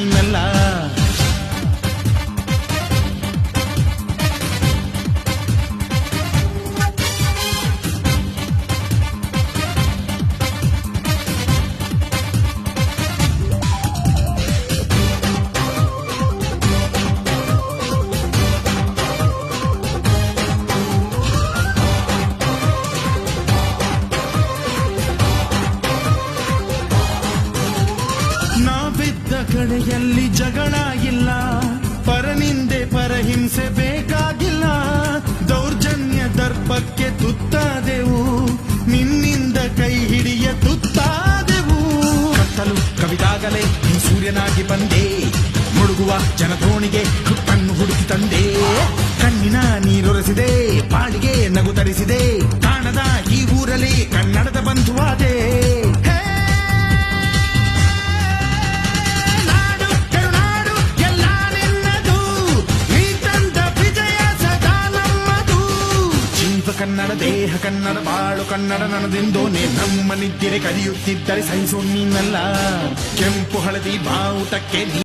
ನೀನಲ್ಲ. ನಾವಿದ್ದ ಕಡೆಯಲ್ಲಿ ಜಗಳ ಇಲ್ಲ, ಪರನಿಂದೆ ಪರಹಿಂಸೆ ಬೇಕಾಗಿಲ್ಲ. ದೌರ್ಜನ್ಯ ದರ್ಪಕ್ಕೆ ತುತ್ತಾದೆವು, ನಿನ್ನಿಂದ ಕೈ ಹಿಡಿಯ ತುತ್ತಾದೆವು. ಕತ್ತಲು ಕವಿದಾಗಲೇ ಈ ಸೂರ್ಯನಾಗಿ ಬಂದೆ, ಮುಳುಗುವ ಜನಧೋಣಿಗೆ ಹುಟ್ಟನ್ನು ಹುಡುಕಿ ತಂದೆ. ಕಣ್ಣಿನ ನೀರೊರೆಸಿದೆ, ಬಾಳಿಗೆ ನಗು ತರಿಸಿದೆ, ಕಾಣದ ಈ ಊರಲ್ಲಿ ಕನ್ನಡದ ಬಂಧುವಾದೆ. ಕನ್ನಡ ದೇಹ ಕನ್ನಡ ಬಾಳು ಕನ್ನಡ ನನದೆಂದೋನೆ ನಮ್ಮ ನಿದ್ದೆ ಕರೆಯುತ್ತಿದ್ದರೆ ಸಹಿಸೋ ನೀನಲ್ಲ. ಕೆಂಪು ಹಳದಿ ಬಾವುಟಕ್ಕೆ